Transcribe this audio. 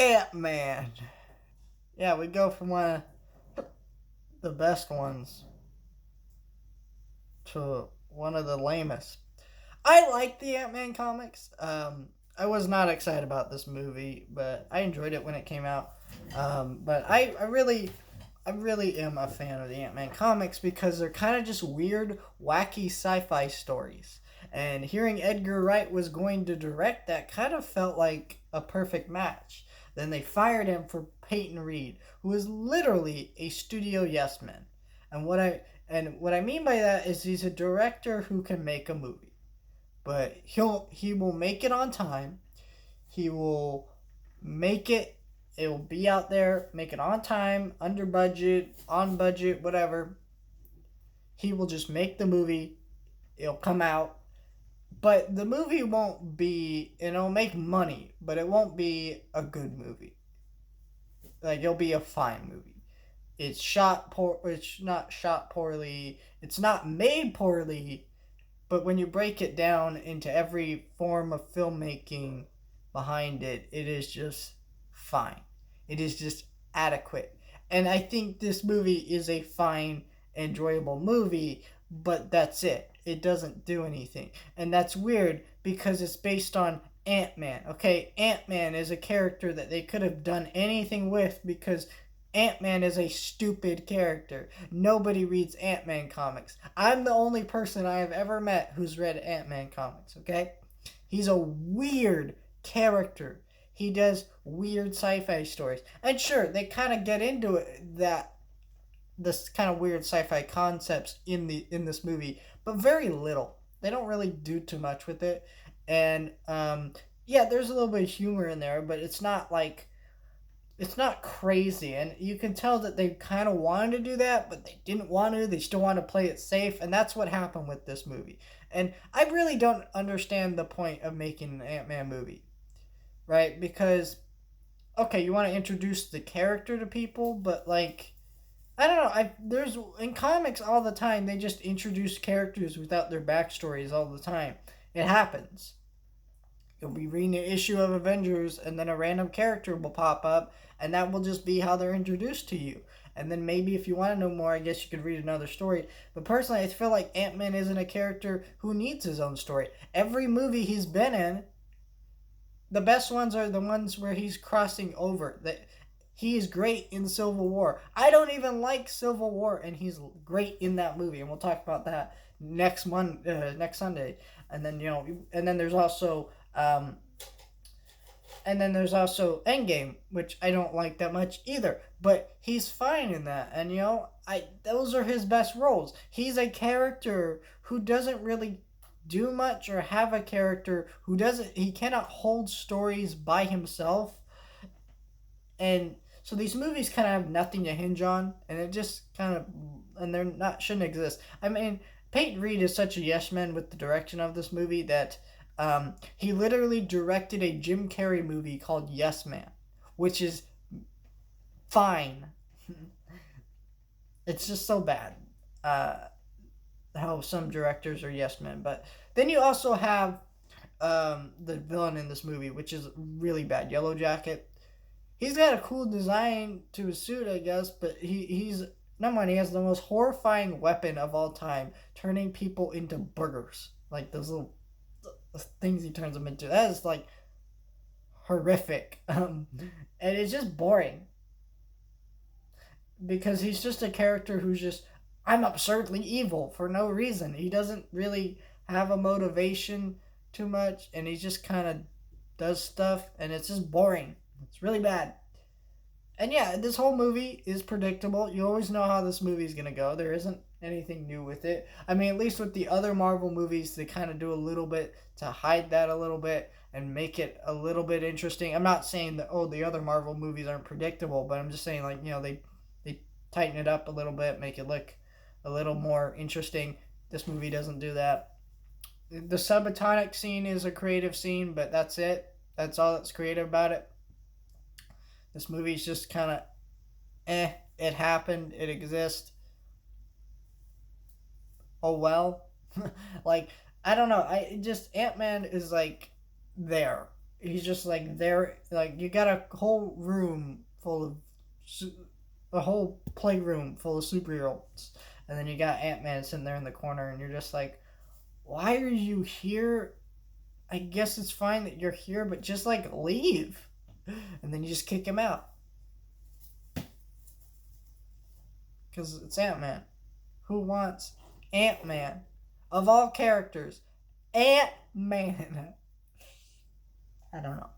Ant-Man. Yeah, we go from one of the best ones to one of the lamest. I like the Ant-Man comics. I was not excited about this movie, but I enjoyed it when it came out. But I really am a fan of the Ant-Man comics because they're kind of just weird, wacky sci-fi stories. And hearing Edgar Wright was going to direct that kind of felt like a perfect match. Then they fired him for Peyton Reed, who is literally a studio yes man. And what I mean by that is he's a director who can make a movie, but he will make it on time. He will make it. It will be out there. Make it on time, under budget, on budget, whatever. He will just make the movie. It'll come out, but the movie won't be. It'll make money, but it won't be a good movie. Like it'll be a fine movie. It's shot poor. It's not shot poorly. It's not made poorly. But when you break it down into every form of filmmaking behind it, it is just fine. It is just adequate. And I think this movie is a fine, enjoyable movie, but that's it. It doesn't do anything. And that's weird because it's based on Ant-Man. Okay, Ant-Man is a character that they could have done anything with because Ant-Man is a stupid character. Nobody reads Ant-Man comics. I'm the only person I have ever met who's read Ant-Man comics, okay? He's a weird character. He does weird sci-fi stories. And sure, they kind of get into it, that this kind of weird sci-fi concepts in this movie, but very little. They don't really do too much with it. And yeah, there's a little bit of humor in there, but it's not crazy, and you can tell that they kind of wanted to do that, but they didn't want to. They still want to play it safe, and that's what happened with this movie. And I really don't understand the point of making an Ant-Man movie, right? Because okay, you want to introduce the character to people, but like I don't know. I there's in comics all the time they just introduce characters without their backstories all the time. It happens. You'll be reading an issue of Avengers, and then a random character will pop up, and that will just be how they're introduced to you. And then maybe if you want to know more, I guess you could read another story. But personally, I feel like Ant Man isn't a character who needs his own story. Every movie he's been in, the best ones are the ones where he's crossing over. That he is great in Civil War. I don't even like Civil War, and he's great in that movie. And we'll talk about that next Sunday. And then and then there's also Endgame, which I don't like that much either. But he's fine in that, and I those are his best roles. He's a character who doesn't really do much, or have a character who doesn't. He cannot hold stories by himself, and so these movies kind of have nothing to hinge on, and it just kind of and they're not shouldn't exist. I mean, Peyton Reed is such a yes man with the direction of this movie that he literally directed a Jim Carrey movie called Yes Man, which is fine. It's just so bad how some directors are yes men. But then you also have the villain in this movie, which is really bad, Yellow Jacket. He's got a cool design to his suit, I guess, but he's no money. He has the most horrifying weapon of all time, turning people into burgers, like those little things he turns them into. That is like horrific, and it's just boring because he's just a character who's just I'm absurdly evil for no reason. He doesn't really have a motivation too much, and he just kind of does stuff, and it's just boring. It's really bad. And yeah, this whole movie is predictable. You always know how this movie is gonna go. There isn't anything new with it. I mean, at least with the other Marvel movies, they kind of do a little bit to hide that a little bit and make it a little bit interesting. I'm not saying that the other Marvel movies aren't predictable, but I'm just saying like they tighten it up a little bit, make it look a little more interesting. This movie doesn't do that. The subatomic scene is a creative scene, but that's it. That's all that's creative about it. This movie's just kind of it happened, it exists. Oh well. Like I don't know. I just Ant Man is like there. he's just like there, like you got a whole room full of a whole playroom full of superheroes, and then you got Ant-Man sitting there in the corner, and you're just like, why are you here? I guess it's fine that you're here, but just like leave. And then you just kick him out because it's Ant-Man. Who wants Ant-Man? Of all characters, Ant-Man. I don't know.